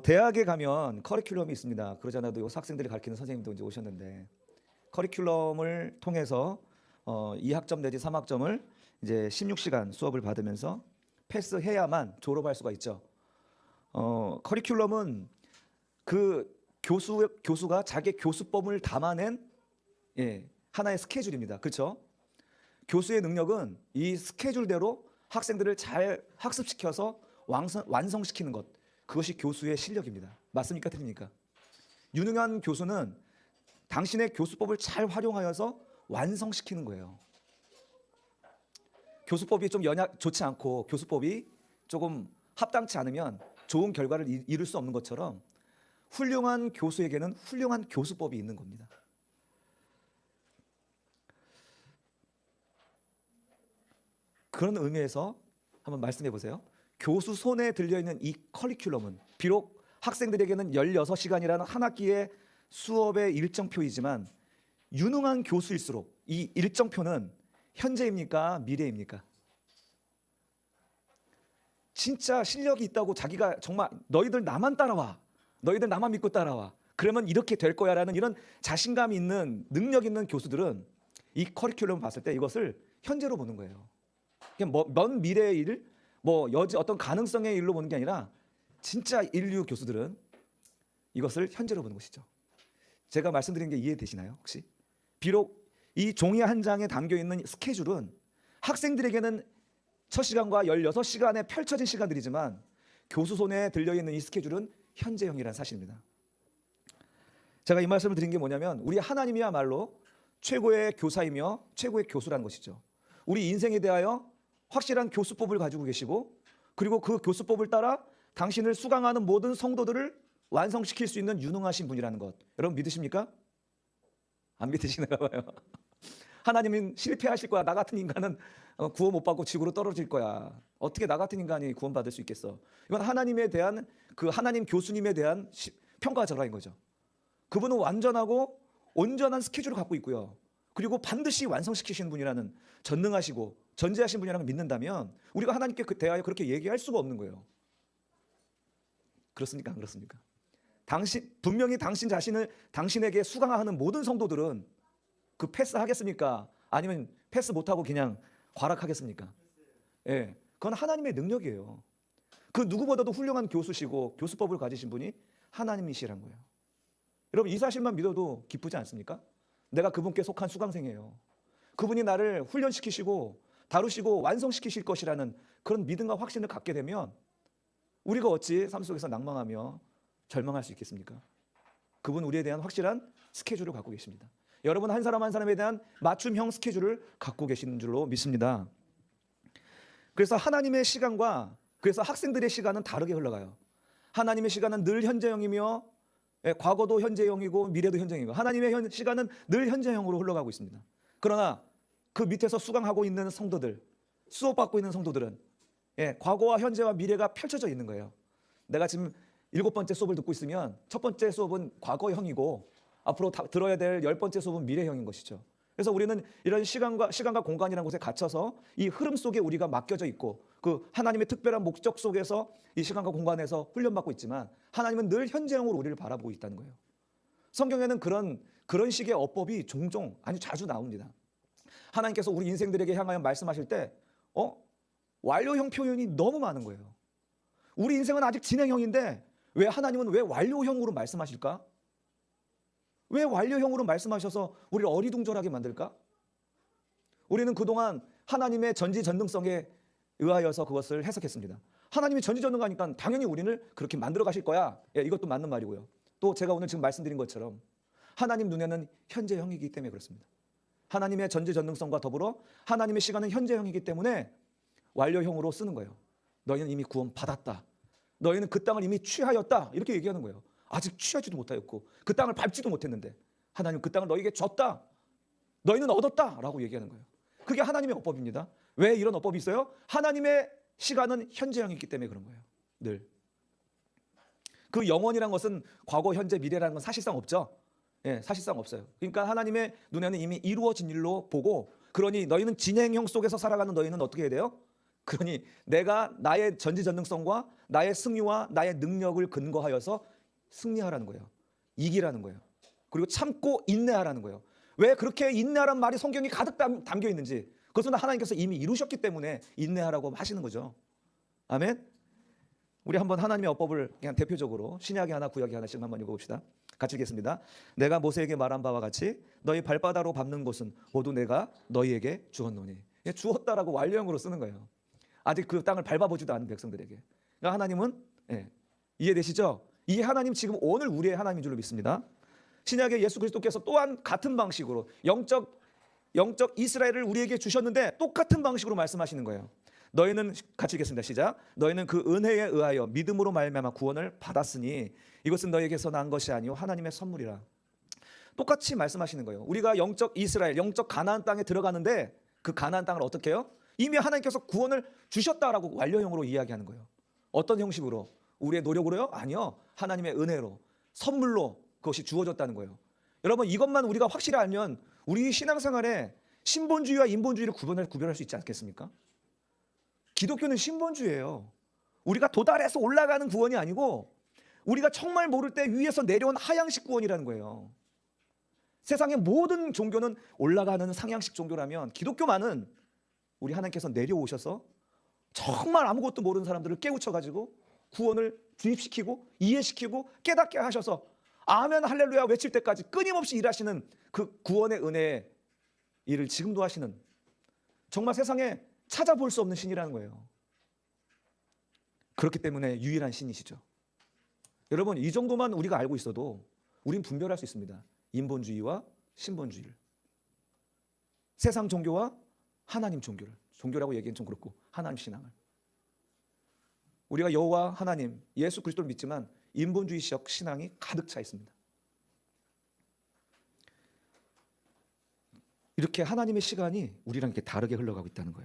대학에 가면 커리큘럼이 있습니다. 그러지 않아도 요 학생들이 가르치는 선생님도 이제 오셨는데 커리큘럼을 통해서 2학점 내지 3학점을 이제 16시간 수업을 받으면서 패스해야만 졸업할 수가 있죠. 커리큘럼은 그 교수가 자기 교수법을 담아낸 하나의 스케줄입니다. 그렇죠? 교수의 능력은 이 스케줄대로 학생들을 잘 학습시켜서 완성시키는 것, 그것이 교수의 실력입니다. 맞습니까? 틀립니까? 유능한 교수는 당신의 교수법을 잘 활용하여서 완성시키는 거예요. 교수법이 좀 좋지 않고 교수법이 조금 합당치 않으면 좋은 결과를 이룰 수 없는 것처럼 훌륭한 교수에게는 훌륭한 교수법이 있는 겁니다. 그런 의미에서 한번 말씀해 보세요. 교수 손에 들려있는 이 커리큘럼은 비록 학생들에게는 16시간이라는 한 학기의 수업의 일정표이지만 유능한 교수일수록 이 일정표는 현재입니까? 미래입니까? 진짜 실력이 있다고 자기가 정말 너희들 나만 따라와, 너희들 나만 믿고 따라와, 그러면 이렇게 될 거야 라는 이런 자신감이 있는 능력 있는 교수들은 이 커리큘럼을 봤을 때 이것을 현재로 보는 거예요. 그냥 먼 미래의 일, 어떤 가능성의 일로 보는 게 아니라 진짜 인류 교수들은 이것을 현재로 보는 것이죠. 제가 말씀드린 게 이해되시나요? 혹시? 비록 이 종이 한 장에 담겨있는 스케줄은 학생들에게는 첫 시간과 16시간에 펼쳐진 시간들이지만 교수 손에 들려있는 이 스케줄은 현재형이라는 사실입니다. 제가 이 말씀을 드린 게 뭐냐면 우리 하나님이야말로 최고의 교사이며 최고의 교수라는 것이죠. 우리 인생에 대하여 확실한 교수법을 가지고 계시고 그리고 그 교수법을 따라 당신을 수강하는 모든 성도들을 완성시킬 수 있는 유능하신 분이라는 것, 여러분 믿으십니까? 안 믿으시는가 봐요. 하나님은 실패하실 거야. 나 같은 인간은 구원 못 받고 지구로 떨어질 거야. 어떻게 나 같은 인간이 구원받을 수 있겠어? 이건 하나님에 대한 그 하나님 교수님에 대한 평가절하인 거죠. 그분은 완전하고 온전한 스케줄을 갖고 있고요. 그리고 반드시 완성시키시는 분이라는 전능하시고 전지하신 분이라는 걸 믿는다면 우리가 하나님께 대하여 그렇게 얘기할 수가 없는 거예요. 그렇습니까? 안 그렇습니까? 분명히 당신 자신을 당신에게 수강하는 모든 성도들은 그 패스하겠습니까? 아니면 패스 못하고 그냥 과락하겠습니까? 예, 그건 하나님의 능력이에요. 그 누구보다도 훌륭한 교수시고 교수법을 가지신 분이 하나님이시란 거예요. 여러분 이 사실만 믿어도 기쁘지 않습니까? 내가 그분께 속한 수강생이에요. 그분이 나를 훈련시키시고 다루시고 완성시키실 것이라는 그런 믿음과 확신을 갖게 되면 우리가 어찌 삶 속에서 낭망하며 절망할 수 있겠습니까? 그분 우리에 대한 확실한 스케줄을 갖고 계십니다. 여러분 한 사람 한 사람에 대한 맞춤형 스케줄을 갖고 계시는 줄로 믿습니다. 그래서 하나님의 시간과 그래서 학생들의 시간은 다르게 흘러가요. 하나님의 시간은 늘 현재형이며 과거도 현재형이고 미래도 현재형이고 하나님의 시간은 늘 현재형으로 흘러가고 있습니다. 그러나 그 밑에서 수강하고 있는 성도들, 수업받고 있는 성도들은 과거와 현재와 미래가 펼쳐져 있는 거예요. 내가 지금 7번째 수업을 듣고 있으면 첫 번째 수업은 과거형이고 앞으로 들어야 될 10번째 수업은 미래형인 것이죠. 그래서 우리는 이런 시간과 공간이라는 곳에 갇혀서 이 흐름 속에 우리가 맡겨져 있고 그 하나님의 특별한 목적 속에서 이 시간과 공간에서 훈련받고 있지만 하나님은 늘 현재형으로 우리를 바라보고 있다는 거예요. 성경에는 그런 식의 어법이 종종 아주 자주 나옵니다. 하나님께서 우리 인생들에게 향하여 말씀하실 때 완료형 표현이 너무 많은 거예요. 우리 인생은 아직 진행형인데 왜 하나님은 왜 완료형으로 말씀하실까? 왜 완료형으로 말씀하셔서 우리를 어리둥절하게 만들까? 우리는 그동안 하나님의 전지전능성에 의하여서 그것을 해석했습니다. 하나님이 전지전능하니까 당연히 우리를 그렇게 만들어 가실 거야. 이것도 맞는 말이고요. 또 제가 오늘 지금 말씀드린 것처럼 하나님 눈에는 현재형이기 때문에 그렇습니다. 하나님의 전지전능성과 더불어 하나님의 시간은 현재형이기 때문에 완료형으로 쓰는 거예요. 너희는 이미 구원 받았다. 너희는 그 땅을 이미 취하였다. 이렇게 얘기하는 거예요. 아직 취하지도 못하였고 그 땅을 밟지도 못했는데 하나님은 그 땅을 너희에게 줬다. 너희는 얻었다 라고 얘기하는 거예요. 그게 하나님의 어법입니다. 왜 이런 어법이 있어요? 하나님의 시간은 현재형이기 때문에 그런 거예요. 늘. 그 영원이란 것은 과거, 현재, 미래라는 건 사실상 없죠. 사실상 없어요. 그러니까 하나님의 눈에는 이미 이루어진 일로 보고 그러니 너희는 진행형 속에서 살아가는 너희는 어떻게 해야 돼요? 그러니 내가 나의 전지전능성과 나의 승리와 나의 능력을 근거하여서 승리하라는 거예요. 이기라는 거예요. 그리고 참고 인내하라는 거예요. 왜 그렇게 인내하라는 말이 성경에 가득 담겨 있는지, 그것은 하나님께서 이미 이루셨기 때문에 인내하라고 하시는 거죠. 아멘. 우리 한번 하나님의 어법을 그냥 대표적으로 신약이 하나 구약이 하나씩 한번 읽어봅시다. 같이 읽겠습니다. 내가 모세에게 말한 바와 같이 너희 발바닥으로 밟는 곳은 모두 내가 너희에게 주었노니. 주었다라고 완료형으로 쓰는 거예요. 아직 그 땅을 밟아보지도 않은 백성들에게. 그러니까 하나님은, 이해되시죠? 이 하나님 지금 오늘 우리의 하나님인 줄로 믿습니다. 신약의 예수 그리스도께서 또한 같은 방식으로 영적 이스라엘을 우리에게 주셨는데 똑같은 방식으로 말씀하시는 거예요. 너희는, 같이 읽겠습니다. 시작. 너희는 그 은혜에 의하여 믿음으로 말미암아 구원을 받았으니 이것은 너희에게서 난 것이 아니요 하나님의 선물이라. 똑같이 말씀하시는 거예요. 우리가 영적 이스라엘, 영적 가나안 땅에 들어가는데 그 가나안 땅을 어떻게 해요? 이미 하나님께서 구원을 주셨다라고 완료형으로 이야기하는 거예요. 어떤 형식으로? 우리의 노력으로요? 아니요. 하나님의 은혜로, 선물로 그것이 주어졌다는 거예요. 여러분, 이것만 우리가 확실히 알면 우리 신앙생활에 신본주의와 인본주의를 구별할 수 있지 않겠습니까? 기독교는 신본주의예요. 우리가 도달해서 올라가는 구원이 아니고 우리가 정말 모를 때 위에서 내려온 하향식 구원이라는 거예요. 세상의 모든 종교는 올라가는 상향식 종교라면 기독교만은 우리 하나님께서 내려오셔서 정말 아무것도 모르는 사람들을 깨우쳐가지고 구원을 주입시키고 이해시키고 깨닫게 하셔서 아멘 할렐루야 외칠 때까지 끊임없이 일하시는 그 구원의 은혜의 일을 지금도 하시는, 정말 세상에 찾아볼 수 없는 신이라는 거예요. 그렇기 때문에 유일한 신이시죠. 여러분, 이 정도만 우리가 알고 있어도 우린 분별할 수 있습니다. 인본주의와 신본주의를, 세상 종교와 하나님 종교를. 종교라고 얘기는 좀 그렇고 하나님 신앙을. 우리가 여호와 하나님 예수 그리스도를 믿지만 인본주의적 신앙이 가득 차 있습니다. 이렇게 하나님의 시간이 우리랑 이렇게 다르게 흘러가고 있다는 거예요.